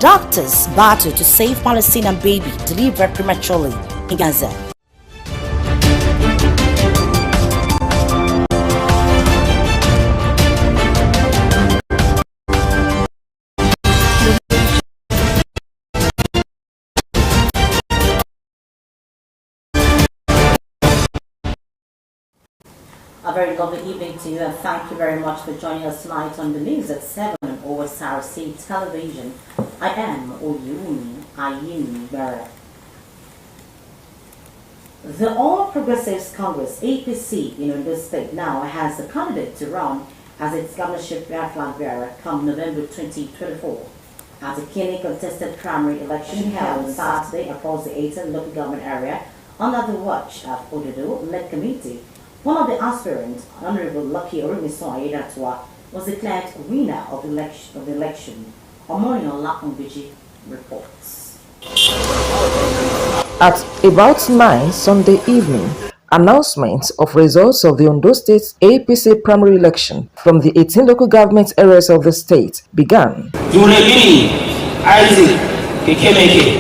Doctors battle to save Palestinian baby delivered prematurely in Gaza. A very lovely evening to you, and thank you very much for joining us tonight on the news at 7 on Osrc television. I am Oyuni Ayini Bara. The All Progressives Congress (APC) in Ondo State now has a candidate to run as its governorship flag bearer come November 2024. At a keenly contested primary election held on Saturday across the 18 local government area under the watch of Ododo-led committee, one of the aspirants, Honorable Lucky Orimiso Ayedatwa, was declared winner of the election. Omonio Lakunbiji reports. At about 9 Sunday evening, announcement of results of the Ondo State APC primary election from the 18 local government areas of the state began. Isaac Kekemeke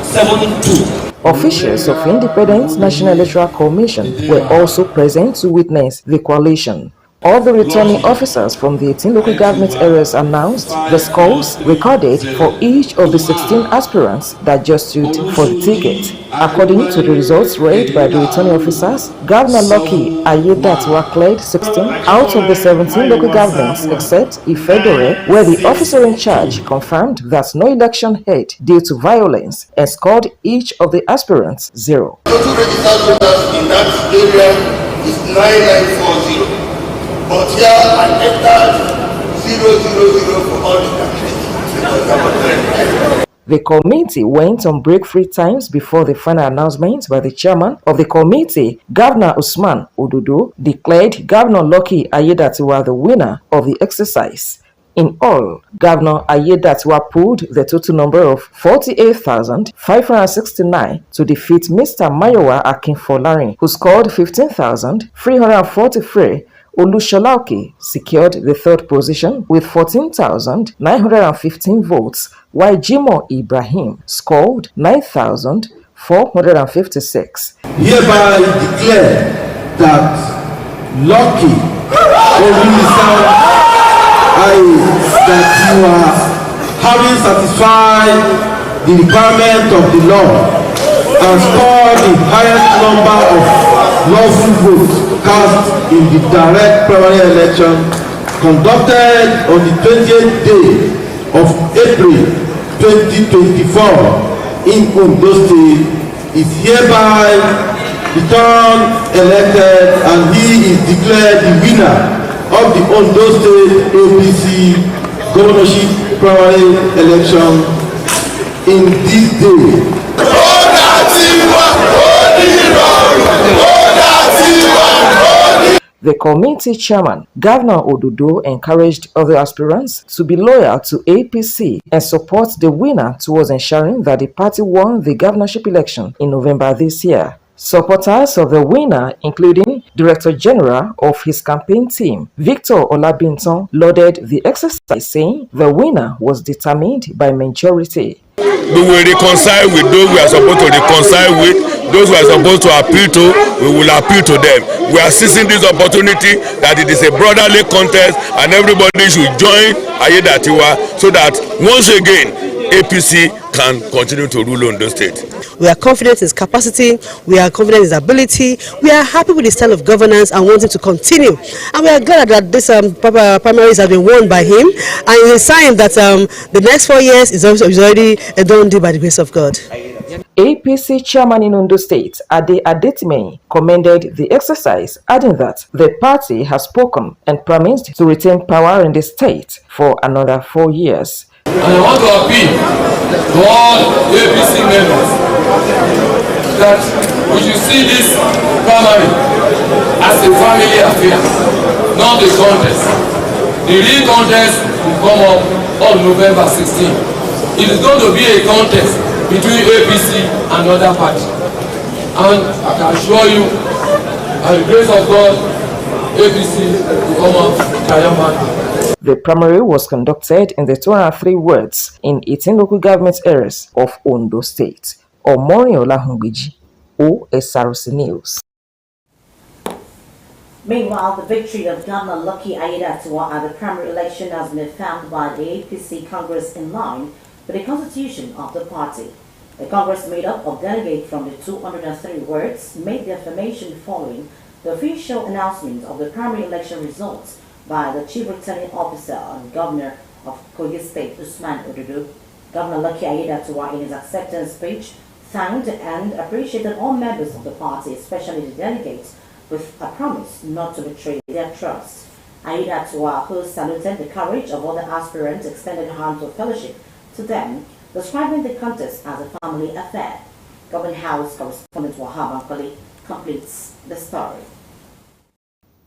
7-2. Officials of Independent National Electoral Commission were also present to witness the coalition. All the returning officers from the 18 local government areas announced the scores recorded for each of the 16 aspirants that just stood for the ticket. According to the results read by the returning officers, Governor Lucky Ayedatwa cleared 16 out of the 17 local governments except Ifedore, where the officer in charge confirmed that no election held due to violence and scored each of the aspirants 0. Total registered voters in that area is 9940. But here I entered 000 for all the candidates. The committee went on break-free times before the final announcement by the chairman of the committee, Governor Usman Ododo, declared Governor Lucky Ayedatwa the winner of the exercise. In all, Governor Ayedatwa pulled the total number of 48,569 to defeat Mr. Mayowa Akinfolari, who scored 15,343. Olusholauke secured the third position with 14,915 votes, while Jimo Ibrahim scored 9,456. Hereby declare that Lucky that you are having satisfied the requirement of the law and scored the highest number of lawful votes cast in the direct primary election conducted on the 20th day of April 2024 in Ondo State is hereby returned elected, and he is declared the winner of the Ondo State APC governorship primary election in this day. The committee chairman, Governor Ododo, encouraged other aspirants to be loyal to APC and support the winner towards ensuring that the party won the governorship election in November this year. Supporters of the winner, including Director General of his campaign team, Victor Olabinton, lauded the exercise, saying the winner was determined by majority. We will reconcile with those we are supposed to reconcile with. Those we are supposed to appeal to, we will appeal to them. We are seizing this opportunity that it is a brotherly contest and everybody should join Ayedatwa so that once again APC can continue to rule on the state. We are confident in his capacity, we are confident in his ability, we are happy with his style of governance and want him to continue. And we are glad that this primaries have been won by him, and it's a sign that the next 4 years is already a done deal by the grace of God. APC chairman in Ondo State, Ade Adetime, commended the exercise, adding that the party has spoken and promised to retain power in the state for another 4 years. And I want to appeal to all APC members that we should see this primary as a family affair, not a contest. The real contest will come up on November 16. It is going to be a contest between APC and other parties. And I can assure you, by the grace of God, APC will come out triumphant. The primary was conducted in the 203 wards in 18 local government areas of Ondo State. Omoriola Hungbiji, Osrc News. Meanwhile, the victory of Governor Lucky Aiyedatiwa at the primary election has been found by the APC Congress in line with the constitution of the party. The Congress made up of delegates from the 203 wards made the affirmation following the official announcement of the primary election results by the Chief Returning Officer and Governor of Kogi State, Usman Odudu. Governor Lucky Aiyedatiwa, in his acceptance speech, thanked and appreciated all members of the party, especially the delegates, with a promise not to betray their trust. Aiyedatiwa, who saluted the courage of other aspirants, extended hands of fellowship to them, describing the contest as a family affair. Government House correspondent Wahab Ankoli completes the story.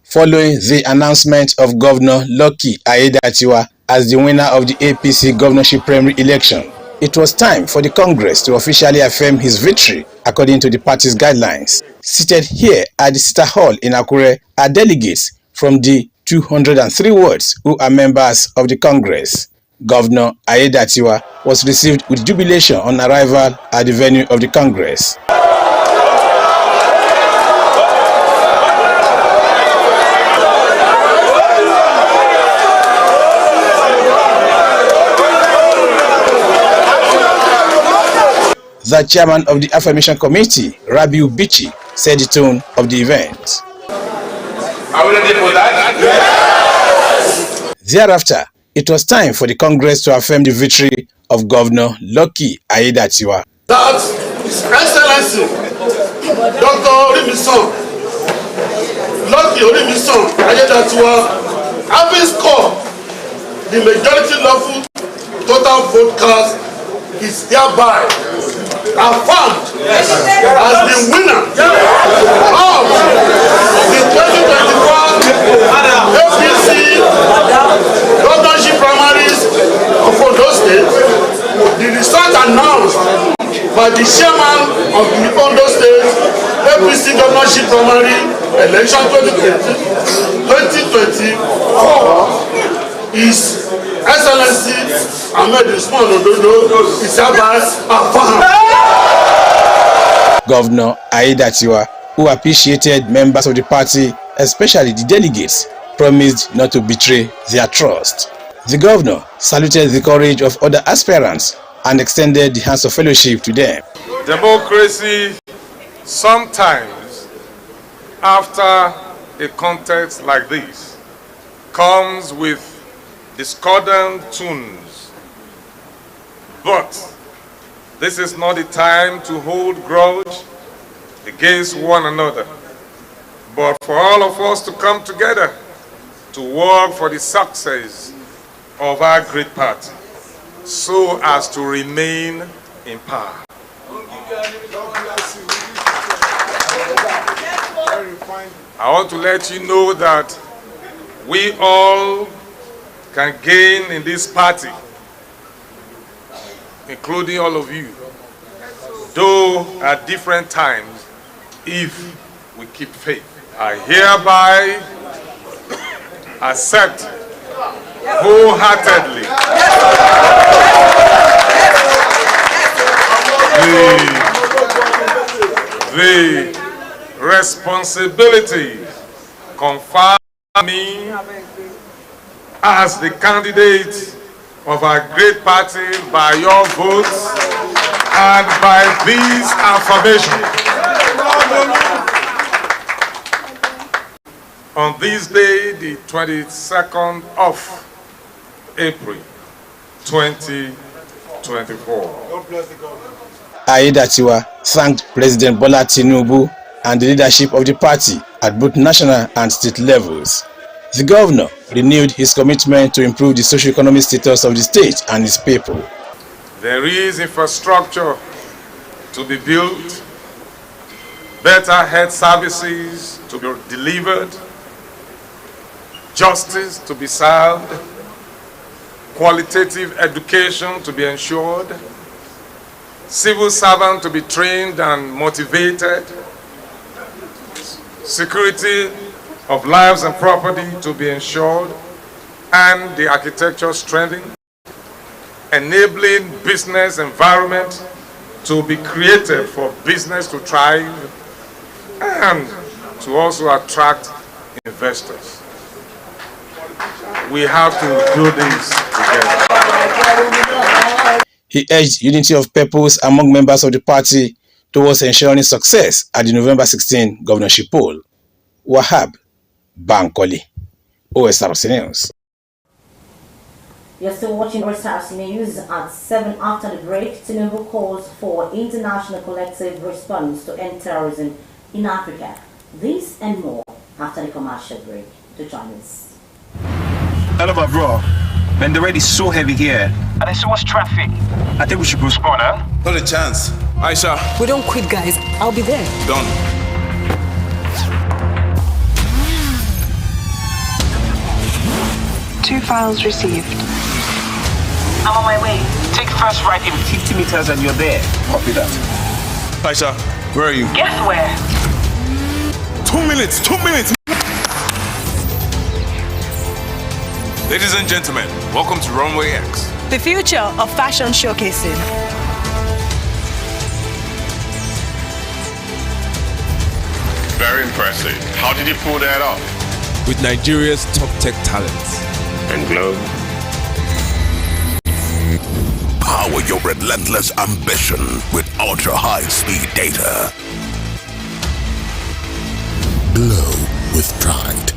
Following the announcement of Governor Lucky Aiyedatiwa as the winner of the APC governorship primary election, it was time for the Congress to officially affirm his victory according to the party's guidelines. Seated here at the Sister Hall in Akure are delegates from the 203 wards who are members of the Congress. Governor Aiyedatiwa was received with jubilation on arrival at the venue of the Congress. The chairman of the Affirmation Committee, Rabiu Bichi, set the tone of the event. Are we ready for that? Yes! Thereafter, it was time for the Congress to affirm the victory of Governor Lucky Aiyedatiwa. That His Excellency, Dr. Orimisan, Lucky Orimisan Aiyedatiwa, having scored the majority lawful total vote cast, is hereby affirmed as the winner of the 2024 APC governorship primaries of Ondo State. The result announced by the chairman of the Ondo State APC governorship primary election 2024 is Excellency Ahmed Usman Ododo is hereby affirmed. Governor Aiyedatiwa, who appreciated members of the party, especially the delegates, promised not to betray their trust. The governor saluted the courage of other aspirants and extended the hands of fellowship to them. Democracy, sometimes after a contest like this, comes with discordant tunes. But this is not the time to hold grudge against one another, but for all of us to come together to work for the success of our great party, so as to remain in power. I want to let you know that we all can gain in this party, including all of you, though at different times, if we keep faith. I hereby accept wholeheartedly the responsibility conferred on me as the candidate of our great party by your votes and by these affirmations. On this day, the 22nd of April, 2024. Aiyedatiwa thanked President Bola Tinubu and the leadership of the party at both national and state levels. The governor renewed his commitment to improve the socio-economic status of the state and its people. There is infrastructure to be built, better health services to be delivered, justice to be served, qualitative education to be ensured, civil servants to be trained and motivated, security of lives and property to be ensured, and the architecture strengthened, enabling business environment to be created for business to thrive and to also attract investors. We have to do this together. He urged unity of purpose among members of the party towards ensuring success at the November 16 governorship poll. Wahab Bankole, Osrc News. You're still watching Osrc News at 7 after the break. Tinubu calls for international collective response to end terrorism in Africa. This and more after the commercial break. To join us. Hello, my bro. Man, the rain is so heavy here. And there's so much traffic. I think we should postpone, huh? Not a chance. Aisha. We don't quit, guys. I'll be there. Done. 2 files received. I'm on my way. Take first right in 50 meters and you're there. Copy that. Aisha, where are you? Guess where? 2 minutes. 2 minutes. Ladies and gentlemen, welcome to Runway X. The future of fashion showcasing. Very impressive. How did you pull that off? With Nigeria's top tech talents. And Glow. Power your relentless ambition with ultra-high-speed data. Glow with pride.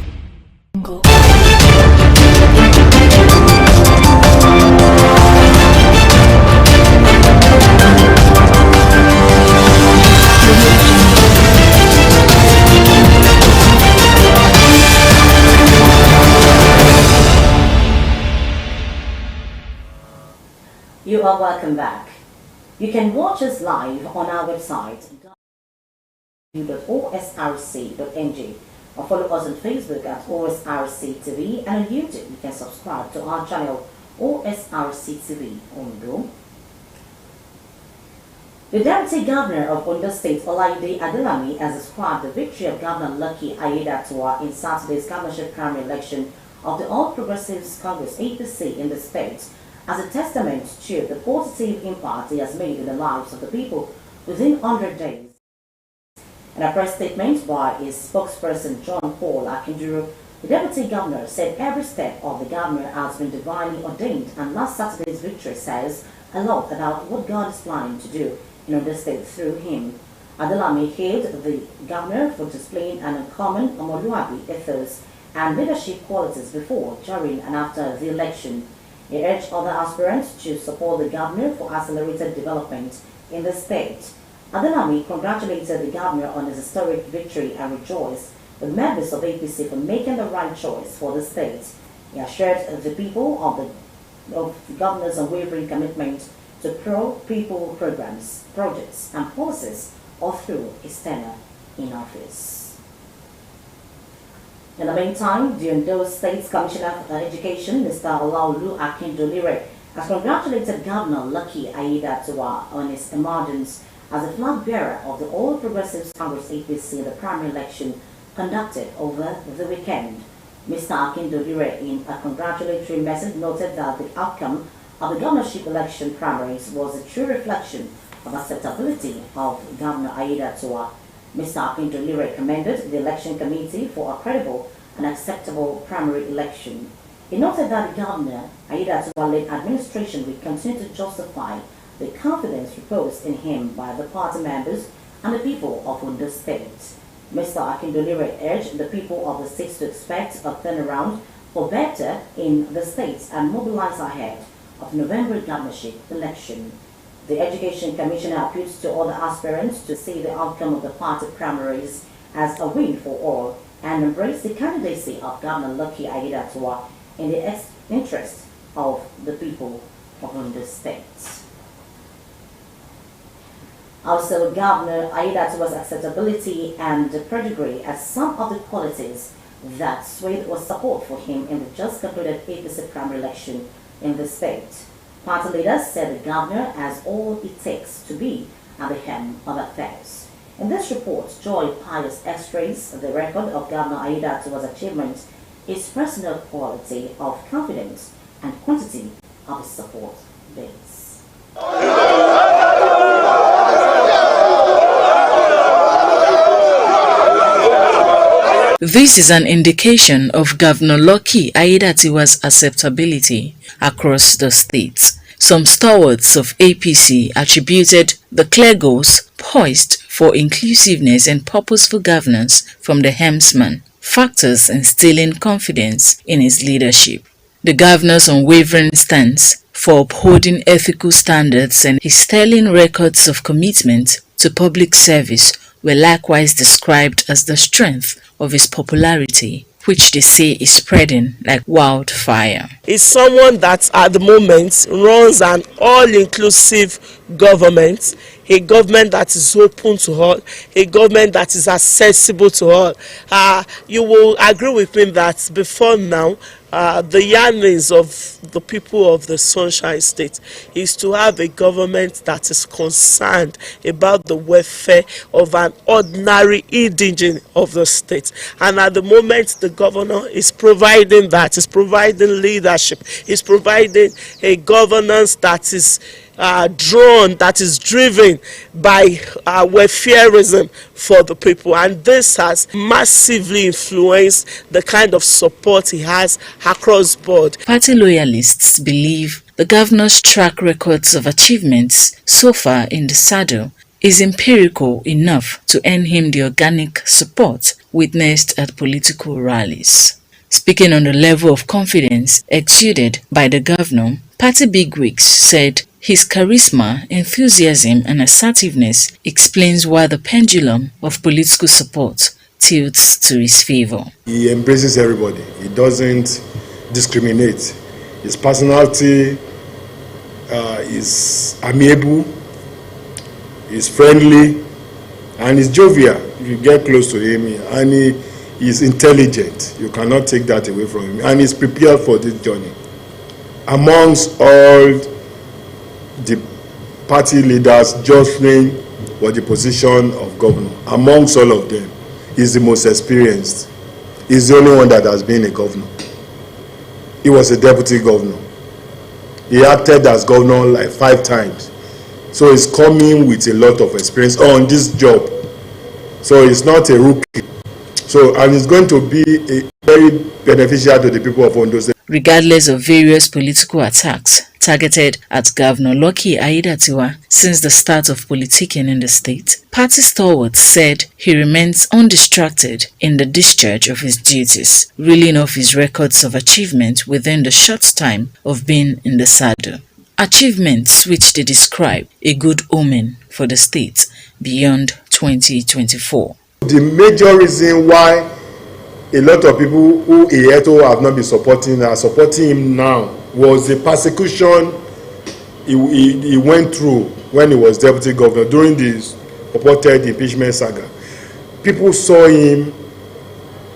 You are welcome back. You can watch us live on our website www.osrc.ng or follow us on Facebook at OSRC TV, and on YouTube you can subscribe to our channel OSRC TV Ondo. The Deputy Governor of Ondo State, Olaide Adelami, has described the victory of Governor Lucky Aiyedatiwa in Saturday's governorship primary election of the All Progressives Congress APC in the state as a testament to the positive impact he has made in the lives of the people within 100 days. In a press statement by his spokesperson John Paul Akinduro, the Deputy Governor said every step of the governor has been divinely ordained, and last Saturday's victory says a lot about what God is planning to do in Ondo State through him. Adelami hailed the governor for displaying an uncommon Omoluabi ethos and leadership qualities before, during and after the election. He urged other aspirants to support the governor for accelerated development in the state. Adelami congratulated the governor on his historic victory and rejoiced with members of APC for making the right choice for the state. He assured the people of the governor's unwavering commitment to pro-people programs, projects, and policies all through his tenure in office. In the meantime, the Ondo State's Commissioner for Education, Mr. Olaolu Akindolire, has congratulated Governor Lucky Aiyedatiwa on his emergence as the flag bearer of the All Progressives Congress APC in the primary election conducted over the weekend. Mr. Akindolire, in a congratulatory message, noted that the outcome of the governorship election primaries was a true reflection of acceptability of Governor Aiyedatiwa. Mr. Akindolire commended the election committee for a credible and acceptable primary election. He noted that the Governor Aiyedatiwa-led administration will continue to justify the confidence reposed in him by the party members and the people of Ondo State. Mr. Akindolire urged the people of the state to expect a turnaround for better in the state and mobilize ahead of November governorship election. The Education Commissioner appeals to other aspirants to see the outcome of the party primaries as a win for all and embrace the candidacy of Governor Lucky Aiyedatiwa in the interest of the people of Ondo State. Also, Governor Aiyedatiwa's acceptability and pedigree as some of the qualities that swayed or support for him in the just concluded APC primary election in the state. Party leaders said the governor has all it takes to be at the helm of affairs. In this report, Joy Pius x-rays the record of Governor Aiyedatiwa's achievements his personal quality of confidence and quantity of his support base. This is an indication of Governor Lucky Aiyedatiwa's acceptability across the state. Some stalwarts of APC attributed the clear goals poised for inclusiveness and purposeful governance from the helmsman, factors instilling confidence in his leadership. The governor's unwavering stance for upholding ethical standards and his sterling records of commitment to public service were likewise described as the strength of his popularity, which they say is spreading like wildfire. Is someone that at the moment runs an all-inclusive government, a government that is open to all, a government that is accessible to all. You will agree with me that before now, the yearnings of the people of the Sunshine State is to have a government that is concerned about the welfare of an ordinary indigene of the state. And at the moment, the governor is providing that, is providing leadership, is providing a governance that is that is driven by welfareism for the people, and this has massively influenced the kind of support he has across board. Party loyalists believe the governor's track records of achievements so far in the saddle is empirical enough to earn him the organic support witnessed at political rallies. Speaking on the level of confidence exuded by the governor, party bigwigs said his charisma, enthusiasm and assertiveness explains why the pendulum of political support tilts to his favor. He embraces everybody. He doesn't discriminate. His personality is amiable, is friendly, and is jovial. If you get close to him, and he is intelligent. You cannot take that away from him. And he's prepared for this journey. Amongst all the party leaders jostling for the position of governor, amongst all of them, he's the most experienced. He's the only one that has been a governor. He was a deputy governor. He acted as governor like 5 times. So he's coming with a lot of experience on this job. So he's not a rookie. So, and it's going to be very beneficial to the people of Ondo State. Regardless of various political attacks targeted at Governor Lucky Aiyedatiwa since the start of politicking in the state, party stalwarts said he remains undistracted in the discharge of his duties, reeling off his records of achievement within the short time of being in the saddle. Achievements which they describe a good omen for the state beyond 2024. The major reason why a lot of people who Eyeto have not been supporting are supporting him now was the persecution he went through when he was deputy governor during this purported impeachment saga. People saw him,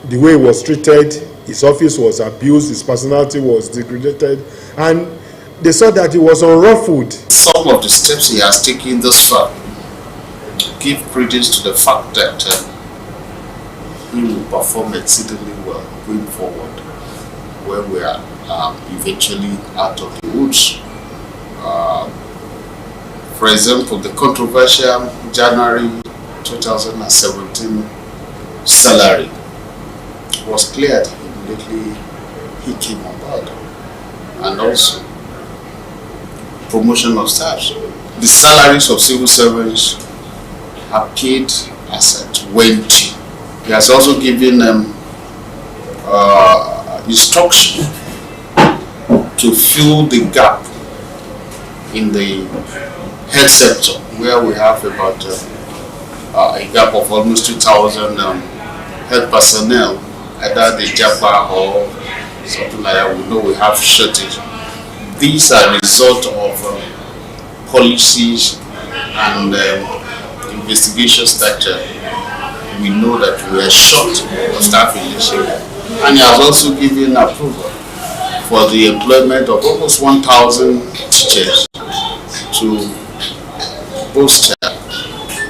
the way he was treated, his office was abused, his personality was degraded, and they saw that he was unruffled. Some of the steps he has taken thus far give credence to the fact that he will perform exceedingly well going forward when we are eventually out of the woods. For example, the controversial January 2017 salary was cleared immediately he came on board, and also promotion of staff. The salaries of civil servants are paid as at 20. He has also given them instruction to fill the gap in the health sector, where we have about a gap of almost 2,000 health personnel, either the JAPA or something like that. We know we have shortage. These are result of policies and investigations that we know that we are short of staff in this area. And he has also given approval for the employment of almost 1,000 teachers to bolster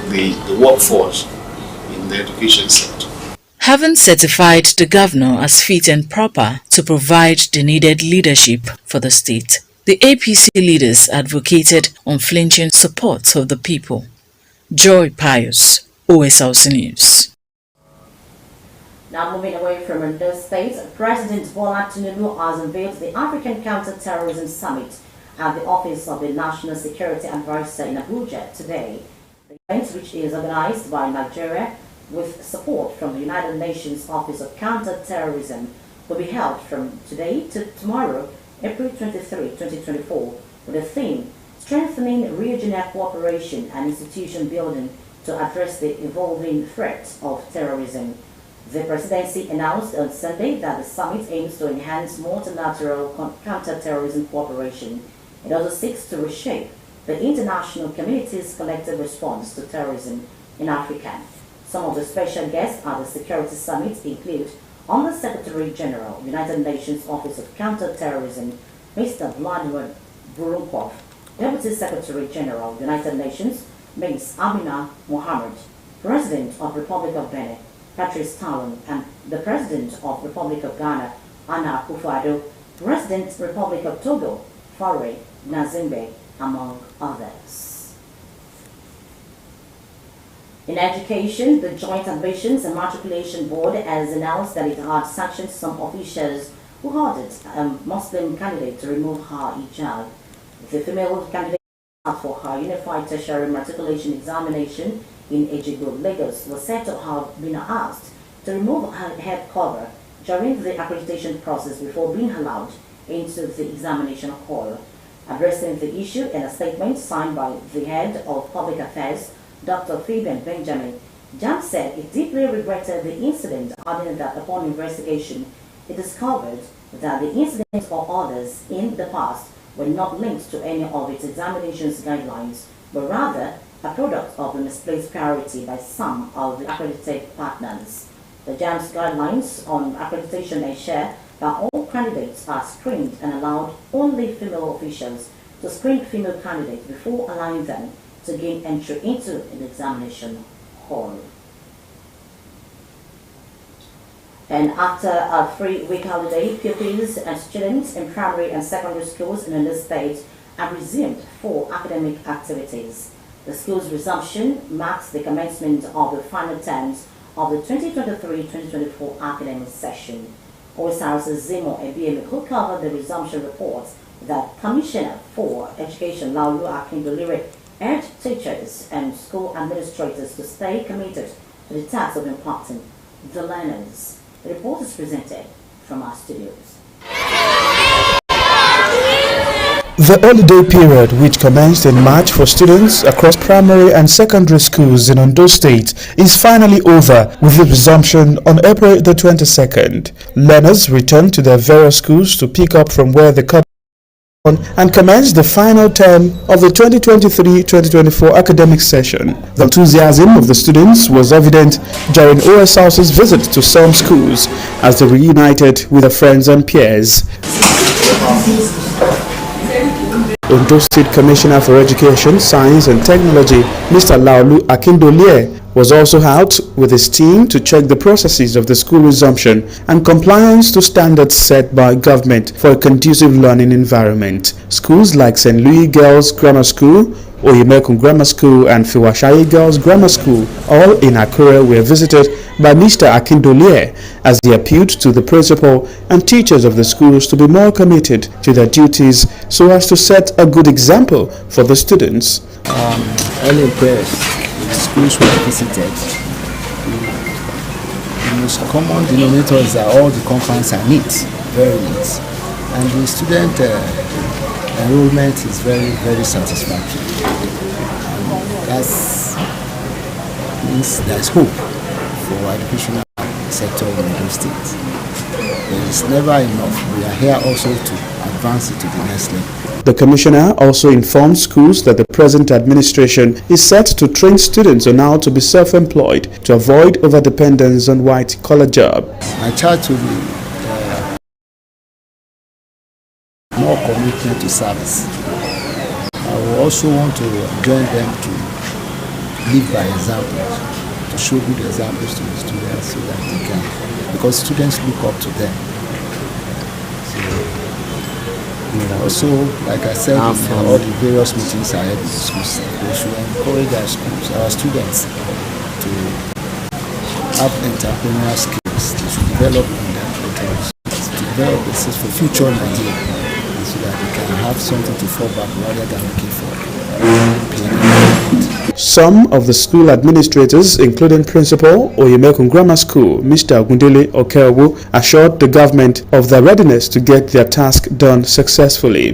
the workforce in the education sector. Having certified the governor as fit and proper to provide the needed leadership for the state, the APC leaders advocated unflinching support of the people. Joy Pius, Osrc News. Now moving away from the state, President Bola Tinubu has unveiled the African Counter-Terrorism Summit at the Office of the National Security Advisor in Abuja today. The event, which is organized by Nigeria with support from the United Nations Office of Counter-Terrorism, will be held from today to tomorrow, April 23, 2024, with the theme Strengthening Regional Cooperation and Institution Building to Address the Evolving Threat of Terrorism. The presidency announced on Sunday that the summit aims to enhance multilateral counter-terrorism cooperation. It also seeks to reshape the international community's collective response to terrorism in Africa. Some of the special guests at the Security Summit include Under Secretary General, United Nations Office of Counter-Terrorism, Mr. Vladimir Burunkov, Deputy Secretary General, United Nations, Ms. Amina Mohammed, President of Republic of Benin, Patrice Talon, and the President of Republic of Ghana, Anna Akufo-Addo, President Republic of Togo, Faure Gnassingbé, among others. In education, the Joint Admissions and Matriculation Board has announced that it had sanctioned some officials who ordered a Muslim candidate to remove her hijab. The female candidate for her Unified Tertiary Matriculation Examination in Ejigbo, Lagos, was said to have been asked to remove her head cover during the accreditation process before being allowed into the examination hall. Addressing the issue in a statement signed by the head of Public Affairs, Dr. Fabian Benjamin, JAM said it deeply regretted the incident, adding that upon investigation, it discovered that the incident or others in the past were not linked to any of its examinations guidelines, but rather a product of the misplaced priority by some of the accredited partners. The JAM's guidelines on accreditation ensure that all candidates are screened and allowed only female officials to screen female candidates before allowing them to gain entry into an examination hall. And after a 3-week holiday, pupils and students in primary and secondary schools in the state have resumed 4 academic activities. The school's resumption marks the commencement of the final terms of the 2023-2024 academic session. Osrc Zimo Ebieme, who covered the resumption reports that Commissioner for Education Laulu Akindolire urged teachers and school administrators to stay committed to the task of imparting the learners. The report is presented from our studios. The holiday period, which commenced in March for students across primary and secondary schools in Ondo State, is finally over with the resumption on April the 22nd. Learners returned to their various schools to pick up from where they cut and commence the final term of the 2023-2024 academic session. The enthusiasm of the students was evident during Osrc's visit to some schools as they reunited with their friends and peers. Ondo State Commissioner for Education, Science and Technology, Mr. Laulu Akindolire, was also out with his team to check the processes of the school resumption and compliance to standards set by government for a conducive learning environment. Schools like St. Louis Girls Grammar School, Oyemekun Grammar School and Fiwashaye Girls Grammar School, all in Akure, were visited by Mr. Akindolire as he appealed to the principal and teachers of the schools to be more committed to their duties so as to set a good example for the students. Early prayers. Schools were visited. The most common denominator is that all the compounds are neat, very neat, and the student enrollment is very, very satisfactory. That means there is hope for our educational sector in the state. There is never enough. We are here also to advance it to the next level. The Commissioner also informed schools that the present administration is set to train students on how to be self-employed to avoid overdependence on white-collar jobs. My charge will be more commitment to service. I will also want to join them to live by example, to show good examples to the students so that they can, because students look up to them. So, also, like I said, in all the various meetings I had in schools, we should encourage our students to have entrepreneurial skills. They should develop in their to develop this for future Nigeria, so that they can have something to fall back rather than looking for. Some of the school administrators, including Principal Oyemekun Grammar School, Mr. Gundele Okeowo, assured the government of their readiness to get their task done successfully.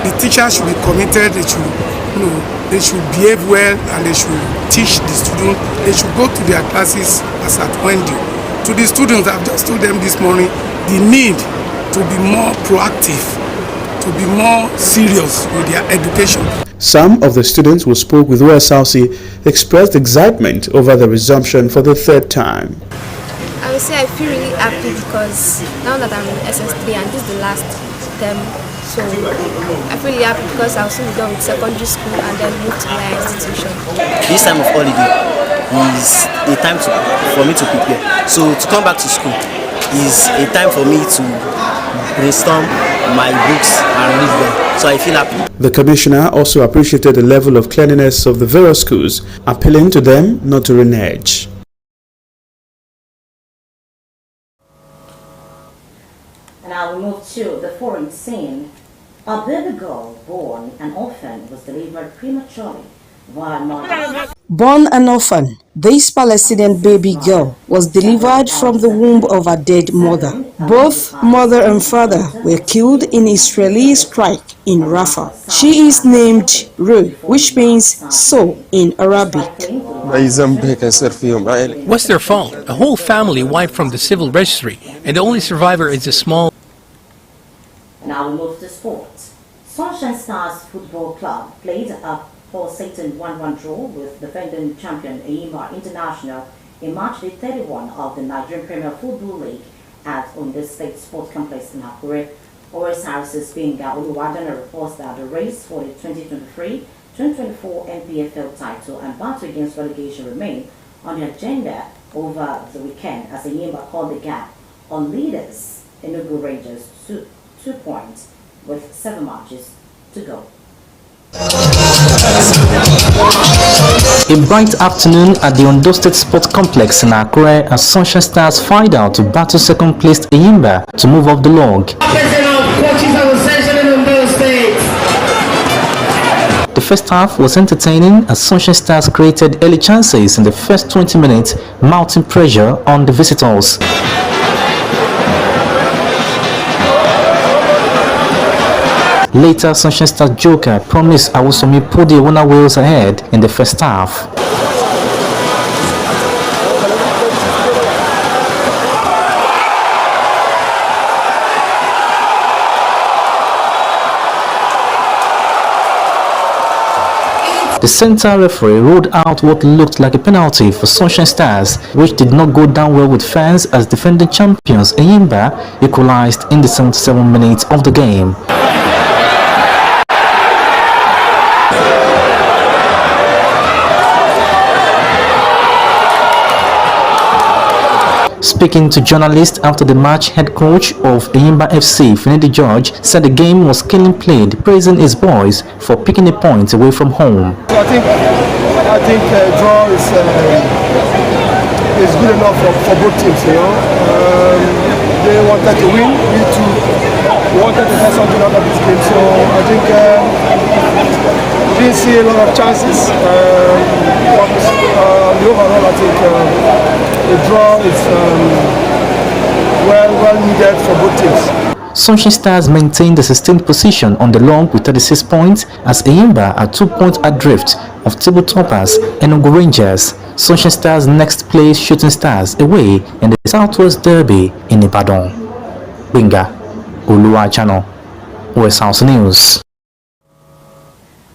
The teachers should be committed. They should behave well, and they should teach the students. They should go to their classes as at when due. To the students, I've just told them this morning the need to be more proactive, to be more serious with their education. Some of the students who spoke with Osrc expressed excitement over the resumption for the third time. I would say I feel really happy because now that I'm in SS3 and this is the last term, so I feel really happy because I'll soon be done with secondary school and then move to my institution. This time of holiday is a time for me to prepare. So to come back to school is a time for me to brainstorm my books and read them. So I feel happy. The commissioner also appreciated the level of cleanliness of the various schools, appealing to them not to renege. Now we move to the foreign scene. A baby girl born an orphan was delivered prematurely while mother. Born an orphan, this Palestinian baby girl was delivered from the womb of her dead mother. Both mother and father were killed in Israeli strike in Rafah. She is named Ru, which means soul in Arabic. What's their fault? A whole family wiped from the civil registry, and the only survivor is a small... Now we move to sports. Sunshine Stars Football Club played a pulsating 1-1 draw with defending champion Eyimba International in match day 31 of the Nigerian Premier Football League at Ondo State Sports Complex in Akure. Osrc's Benga Oluwadana reports that the race for the 2023-2024 NPFL title and battle against relegation remain on the agenda over the weekend as Eyimba called the gap on leaders Enugu Rangers to 2 points with 7 matches to go. A bright afternoon at the Ondo State Sports Complex in Akure as Sunshine Stars find out to battle second placed Eyimba to move off the log. The first half was entertaining as Sunshine Stars created early chances in the first 20 minutes, mounting pressure on the visitors. Later, Sunshine Stars joker Promise Awusomi put the winner wheels ahead in the first half. The center referee ruled out what looked like a penalty for Sunshine Stars, which did not go down well with fans as defending champions Eyimba equalized in the 77 minutes of the game. Speaking to journalists after the match, head coach of Eyimba FC, Finidi George, said the game was cleanly played, praising his boys for picking a point away from home. So I think draw is good enough for both teams. They wanted to win. We too wanted to get something out of this game. So I think we didn't see a lot of chances. But the overall, I think the draw is well needed for both teams. Sunshine Stars maintained the 16th position on the log with 36 points as Eyimba are 2 points adrift of table toppers Enugu Rangers. Sunshine Stars next plays Shooting Stars away in the Southwest Derby in Ibadan. Benga Oluwachano, Osrc News.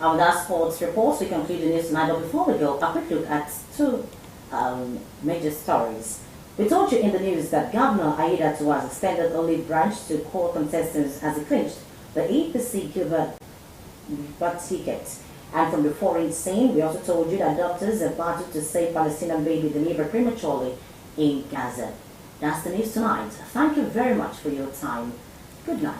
On that sports reports, we conclude the news tonight. But before we go, a quick look at two major stories. We told you in the news that Governor Aiyedatiwa has extended only branch to core contestants as he clinched the APC Gilbert ticket And from the foreign scene, we also told you that doctors have battled to save Palestinian baby delivered prematurely in Gaza. That's the news tonight. Thank you very much for your time. Good night.